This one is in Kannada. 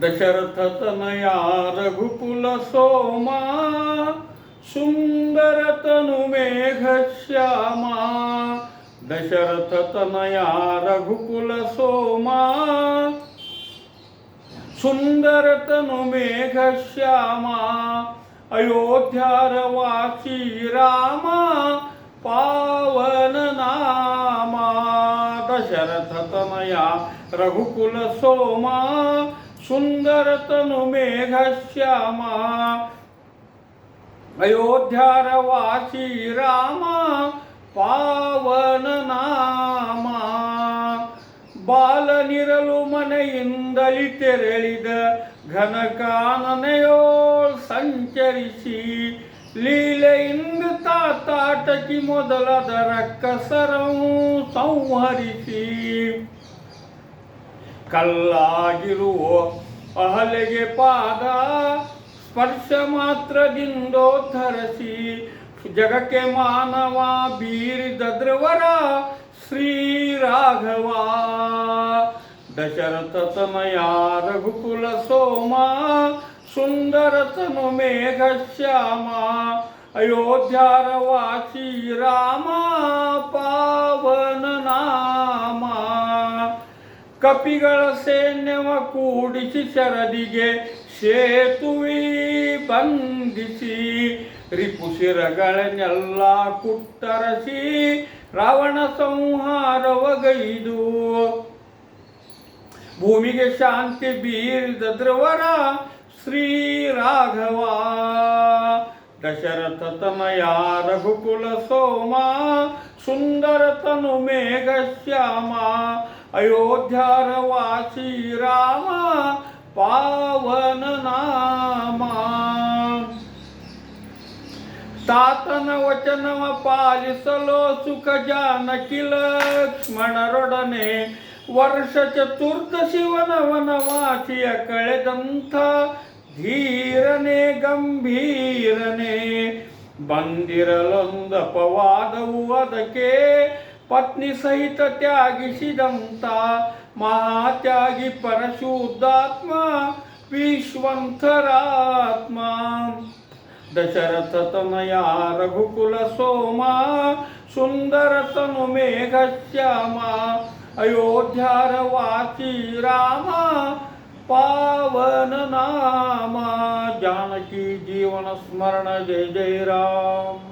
दशरथ तनया रघुकुल सोमा सुंदर तनु मेघ श्यामा दशरथ तनया रघुकुल सोमा सुंदर तनु मेघ श्यामा अयोध्यारवासी रामा पावन नामा दशरथ तनया रघुकुल सोमा सुंदर तनु मेघ श्यामा अयोध्यारवासी रामा पावन नामा ಬಾಲನಿರಲು ಮನೆಯಿಂದಲಿ ತೆರಳಿದ ಘನಕಾನನೆಯೋಳ್ ಸಂಚರಿಸಿ ಲೀಲೆಯಿಂದ ತಾತಾಟಕಿ ಮೊದಲಾದ ರಕ್ಕಸರವು ಸಂಹರಿಸಿ ಕಲ್ಲಾಗಿರುವ ಅಹಲೆಗೆ ಪಾದ ಸ್ಪರ್ಶ ಮಾತ್ರದಿಂದೋದ್ಧರಿಸಿ ಜಗಕ್ಕೆ ಮಾನವ ಬೀರಿದ ಧ್ರುವರ श्री राघवा दशरथ तनया रघुकुल सोमा सुंदर तनु मेघ श्यामा अयोध्यारवासी रामा पावन नामा ಕಪಿಗಳ ಸೈನ್ಯವ ಕೂಡಿಸಿ ಶರದಿಗೆ ಸೇತುವೆ ಬಂಧಿಸಿ ರಿಪುಶಿರಗಳನ್ನೆಲ್ಲ ಕುಟ್ಟರಸಿ ರಾವಣ ಸಂಹಾರವಗೈದು ಭೂಮಿಗೆ ಶಾಂತಿ ಬೀರಿದ ಧ್ರುವರ ಶ್ರೀ ರಾಘವ ದಶರಥ ತನಯ ರಘುಕುಲ ಸೋಮ ಸುಂದರ ತನು ಮೇಘ ಶ್ಯಾಮ ಅಯೋಧ್ಯಾರವಾಸಿ ರಾಮ ಪಾವನ ನಾಮ ತಾತನ ವಚನವ ಪಾಲಿಸಲು ಸುಖ ಜಾನಕಿ ಲಕ್ಷ್ಮಣರೊಡನೆ ವರ್ಷ ಚತುರ್ದಶಿವನ ವನವಾಸಿಯ ಕಳೆದಂಥ ಧೀರನೆ ಗಂಭೀರನೆ ಬಂದಿರಲೊಂದಪವಾದವು ಅದಕ್ಕೆ ಪತ್ನಿ ಸಹಿತ ತ್ಯಾಗಿಸಿದಂಥ ಮಹಾತ್ಯಾಗಿ ಪರಶುದ್ಧಾತ್ಮ ವಿಶ್ವಂತರಾತ್ಮ ದಶರಥ ತನಯ ರಘುಕುಲ ಸೋಮ ಸುಂದರ ತನು ಮೇಘ ಶ್ಯಾಮ ಅಯೋಧ್ಯಾರವಾಸಿ ರಾಮ ಪಾವನ ನಾಮ ಜಾನಕಿ ಜೀವನ ಸ್ಮರಣ ಜಯ ಜಯ ರಾಮ